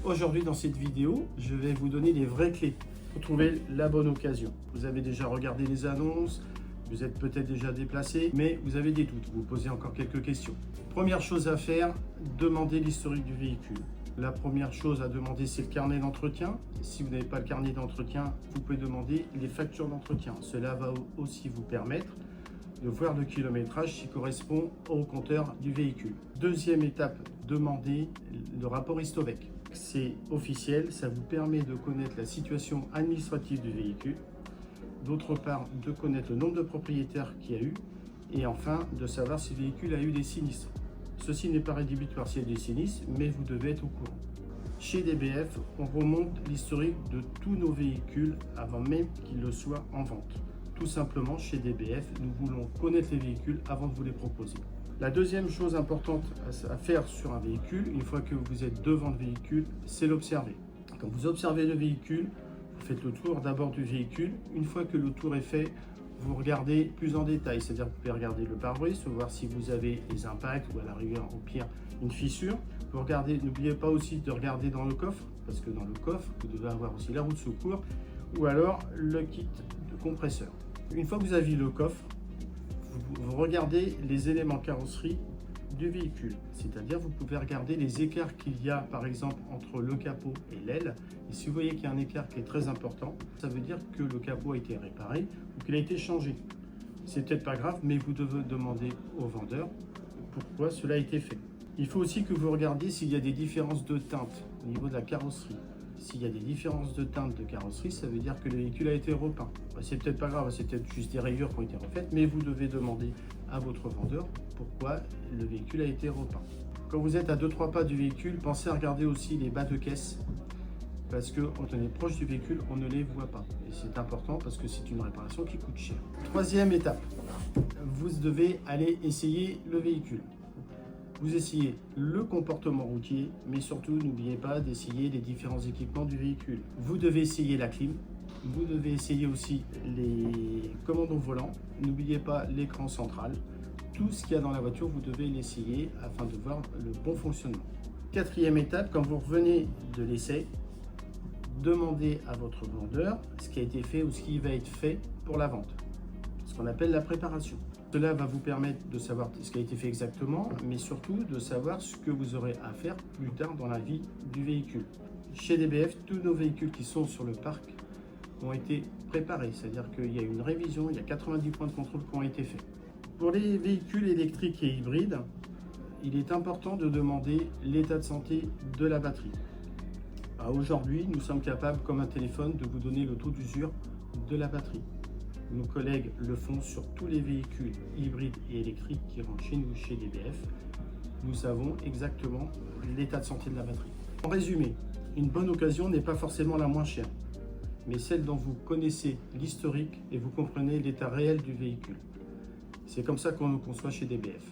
Aujourd'hui, dans cette vidéo, je vais vous donner les vraies clés pour trouver la bonne occasion. Vous avez déjà regardé les annonces, vous êtes peut-être déjà déplacé, mais vous avez des doutes, vous posez encore quelques questions. Première chose à faire, demandez l'historique du véhicule. La première chose à demander, c'est le carnet d'entretien. Si vous n'avez pas le carnet d'entretien, vous pouvez demander les factures d'entretien. Cela va aussi vous permettre de voir le kilométrage qui correspond au compteur du véhicule. Deuxième étape, demandez le rapport Histovec. C'est officiel, ça vous permet de connaître la situation administrative du véhicule, d'autre part de connaître le nombre de propriétaires qu'il y a eu, et enfin de savoir si le véhicule a eu des sinistres. Ceci n'est pas rédhibitoire s'il y a des sinistres, mais vous devez être au courant. Chez DBF, on remonte l'historique de tous nos véhicules avant même qu'ils le soient en vente. Tout simplement, chez DBF, nous voulons connaître les véhicules avant de vous les proposer. La deuxième chose importante à faire sur un véhicule, une fois que vous êtes devant le véhicule, c'est l'observer. Quand vous observez le véhicule, vous faites le tour d'abord du véhicule. Une fois que le tour est fait, vous regardez plus en détail, c'est-à-dire que vous pouvez regarder le pare-brise, voir si vous avez des impacts ou à la rigueur, au pire, une fissure. Vous regardez, n'oubliez pas aussi de regarder dans le coffre, parce que dans le coffre, vous devez avoir aussi la roue de secours ou alors le kit de compresseur. Une fois que vous avez vu le coffre, vous regardez les éléments carrosserie du véhicule, c'est-à-dire vous pouvez regarder les écarts qu'il y a par exemple entre le capot et l'aile, et si vous voyez qu'il y a un écart qui est très important, ça veut dire que le capot a été réparé ou qu'il a été changé. C'est peut-être pas grave, mais vous devez demander au vendeur pourquoi cela a été fait. Il faut aussi que vous regardiez s'il y a des différences de teinte au niveau de la carrosserie. S'il y a des différences de teinte de carrosserie, ça veut dire que le véhicule a été repeint. C'est peut-être pas grave, c'est peut-être juste des rayures qui ont été refaites, mais vous devez demander à votre vendeur pourquoi le véhicule a été repeint. Quand vous êtes à 2-3 pas du véhicule, pensez à regarder aussi les bas de caisse, parce que quand on est proche du véhicule, on ne les voit pas. Et c'est important parce que c'est une réparation qui coûte cher. Troisième étape, vous devez aller essayer le véhicule. Vous essayez le comportement routier, mais surtout n'oubliez pas d'essayer les différents équipements du véhicule. Vous devez essayer la clim, vous devez essayer aussi les commandes au volant, n'oubliez pas l'écran central. Tout ce qu'il y a dans la voiture, vous devez l'essayer afin de voir le bon fonctionnement. Quatrième étape, quand vous revenez de l'essai, demandez à votre vendeur ce qui a été fait ou ce qui va être fait pour la vente, ce qu'on appelle la préparation. Cela va vous permettre de savoir ce qui a été fait exactement, mais surtout de savoir ce que vous aurez à faire plus tard dans la vie du véhicule. Chez DBF, tous nos véhicules qui sont sur le parc ont été préparés, c'est-à-dire qu'il y a une révision, il y a 90 points de contrôle qui ont été faits. Pour les véhicules électriques et hybrides, il est important de demander l'état de santé de la batterie. Aujourd'hui, nous sommes capables, comme un téléphone, de vous donner le taux d'usure de la batterie. Nos collègues le font sur tous les véhicules hybrides et électriques qui rentrent chez nous, chez DBF. Nous savons exactement l'état de santé de la batterie. En résumé, une bonne occasion n'est pas forcément la moins chère, mais celle dont vous connaissez l'historique et vous comprenez l'état réel du véhicule. C'est comme ça qu'on le conçoit chez DBF.